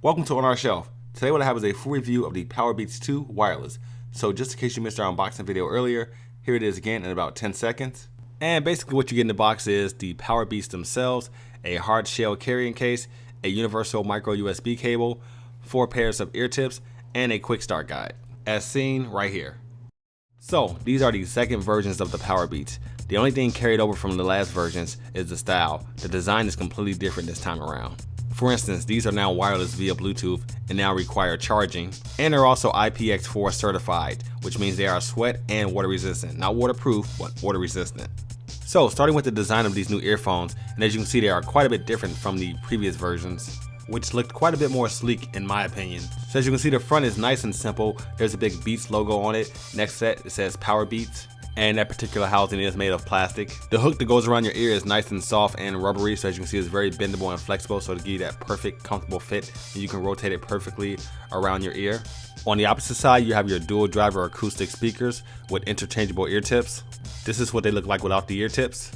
Welcome to Onourshelf. Today what I have is a full review of the PowerBeats 2 wireless. So just in case you missed our unboxing video earlier, here it is again in about 10 seconds. And basically what you get in the box is the PowerBeats themselves, a hard shell carrying case, a universal micro USB cable, 4 pairs of ear tips, and a quick start guide, as seen right here. So these are the second versions of the PowerBeats. The only thing carried over from the last versions is the style. The design is completely different this time around. For instance, these are now wireless via Bluetooth and now require charging, and they're also IPX4 certified, which means they are sweat and water resistant. Not waterproof, but water resistant. So starting with the design of these new earphones, and as you can see they are quite a bit different from the previous versions, which looked quite a bit more sleek in my opinion. So as you can see, the front is nice and simple. There's a big Beats logo on it. Next to it says PowerBeats, and that particular housing is made of plastic. The hook that goes around your ear is nice and soft and rubbery, so as you can see it's very bendable and flexible, so to give you that perfect comfortable fit, and you can rotate it perfectly around your ear. On the opposite side you have your dual driver acoustic speakers with interchangeable ear tips. This is what they look like without the ear tips.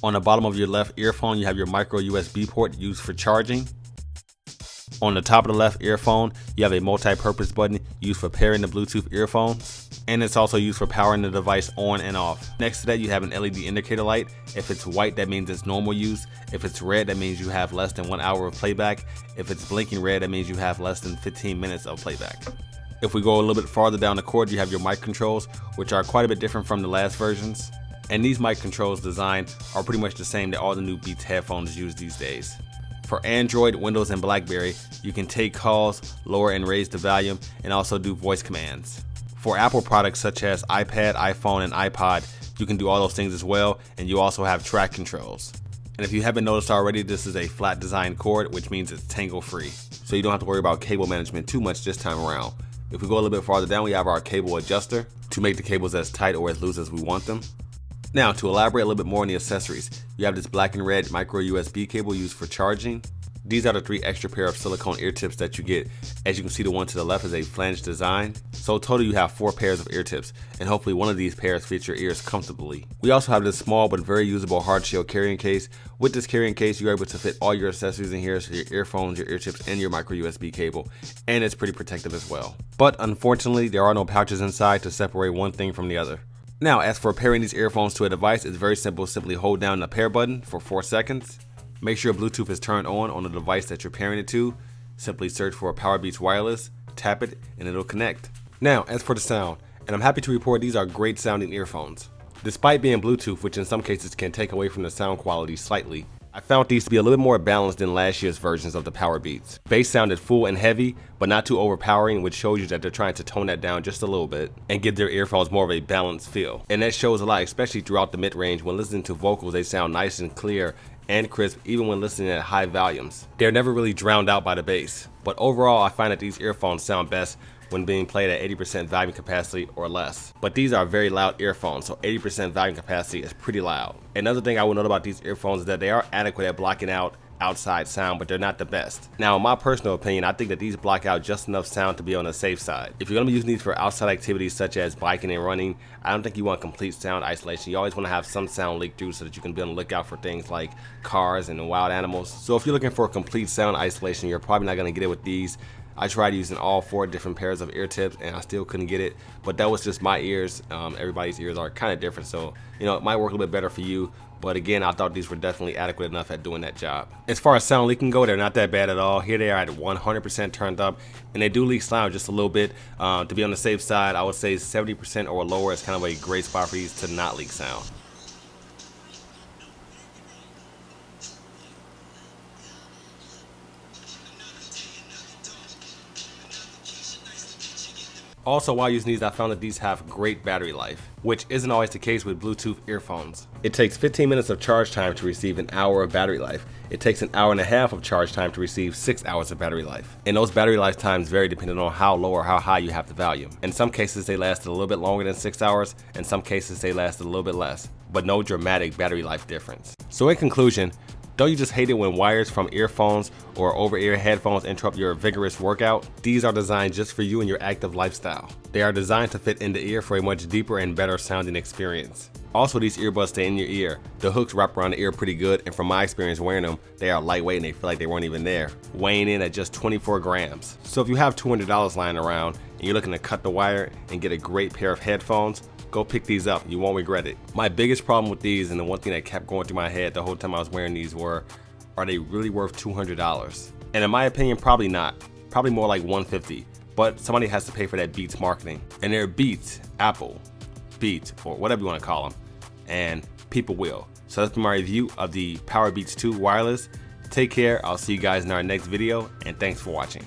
On the bottom of your left earphone you have your micro USB port used for charging. On the top of the left earphone you have a multi-purpose button used for pairing the Bluetooth earphones, and it's also used for powering the device on and off. Next to that you have an LED indicator light. If it's white, that means it's normal use. If it's red, that means you have less than 1 hour of playback. If it's blinking red, that means you have less than 15 minutes of playback. If we go a little bit farther down the cord, you have your mic controls, which are quite a bit different from the last versions. And these mic controls design are pretty much the same that all the new Beats headphones use these days. For Android, Windows, and BlackBerry, you can take calls, lower and raise the volume, and also do voice commands. For Apple products such as iPad, iPhone, and iPod, you can do all those things as well, and you also have track controls. And if you haven't noticed already, this is a flat design cord, which means it's Tangle free. So you don't have to worry about cable management too much this time around. If we go a little bit farther down, we have our cable adjuster to make the cables as tight or as loose as we want them. Now to elaborate a little bit more on the accessories, you have this black and red micro USB cable used for charging. These are the 3 extra pair of silicone ear tips that you get. As you can see, the one to the left is a flange design. So total you have 4 pairs of ear tips, and hopefully one of these pairs fits your ears comfortably. We also have this small but very usable hard shell carrying case. With this carrying case, you're able to fit all your accessories in here, so your earphones, your ear tips, and your micro USB cable, and it's pretty protective as well. But unfortunately, there are no pouches inside to separate one thing from the other. Now, as for pairing these earphones to a device, it's very simple. Simply hold down the pair button for 4 seconds. Make sure Bluetooth is turned on the device that you're pairing it to. Simply search for PowerBeats wireless, tap it, and it'll connect. Now, as for the sound, and I'm happy to report these are great sounding earphones. Despite being Bluetooth, which in some cases can take away from the sound quality slightly, I found these to be a little bit more balanced than last year's versions of the PowerBeats. Bass sounded full and heavy, but not too overpowering, which shows you that they're trying to tone that down just a little bit and give their earphones more of a balanced feel. And that shows a lot, especially throughout the mid-range. When listening to vocals, they sound nice and clear and crisp even when listening at high volumes. They're never really drowned out by the bass. But overall, I find that these earphones sound best when being played at 80% volume capacity or less. But these are very loud earphones, so 80% volume capacity is pretty loud. Another thing I will note about these earphones is that they are adequate at blocking out outside sound, but they're not the best. Now, in my personal opinion, I think that these block out just enough sound to be on the safe side. If you're gonna be using these for outside activities such as biking and running, I don't think you want complete sound isolation. You always wanna have some sound leak through so that you can be on the lookout for things like cars and wild animals. So if you're looking for complete sound isolation, you're probably not gonna get it with these. I tried using all 4 different pairs of ear tips and I still couldn't get it, but that was just my ears. Everybody's ears are kind of different, so you know, it might work a little bit better for you. But again, I thought these were definitely adequate enough at doing that job. As far as sound leaking go, they're not that bad at all. Here they are at 100% turned up, and they do leak sound just a little bit. To be on the safe side, I would say 70% or lower is kind of a great spot for these to not leak sound. Also, while using these, I found that these have great battery life, which isn't always the case with Bluetooth earphones. It takes 15 minutes of charge time to receive an hour of battery life. It takes an hour and a half of charge time to receive 6 hours of battery life. And those battery life times vary depending on how low or how high you have the volume. In some cases, they lasted a little bit longer than 6 hours. In some cases, they lasted a little bit less, but no dramatic battery life difference. So in conclusion, don't you just hate it when wires from earphones or over-ear headphones interrupt your vigorous workout? These are designed just for you and your active lifestyle. They are designed to fit in the ear for a much deeper and better sounding experience. Also, these earbuds stay in your ear. The hooks wrap around the ear pretty good, and from my experience wearing them, they are lightweight and they feel like they weren't even there, weighing in at just 24 grams. So if you have $200 lying around and you're looking to cut the wire and get a great pair of headphones, go pick these up. You won't regret it. My biggest problem with these, and the one thing that kept going through my head the whole time I was wearing these, are they really worth $200? And in my opinion, probably not. Probably more like $150. But somebody has to pay for that Beats marketing. And they're Beats, Apple, Beats, or whatever you want to call them. And people will. So that's been my review of the PowerBeats 2 wireless. Take care. I'll see you guys in our next video, and thanks for watching.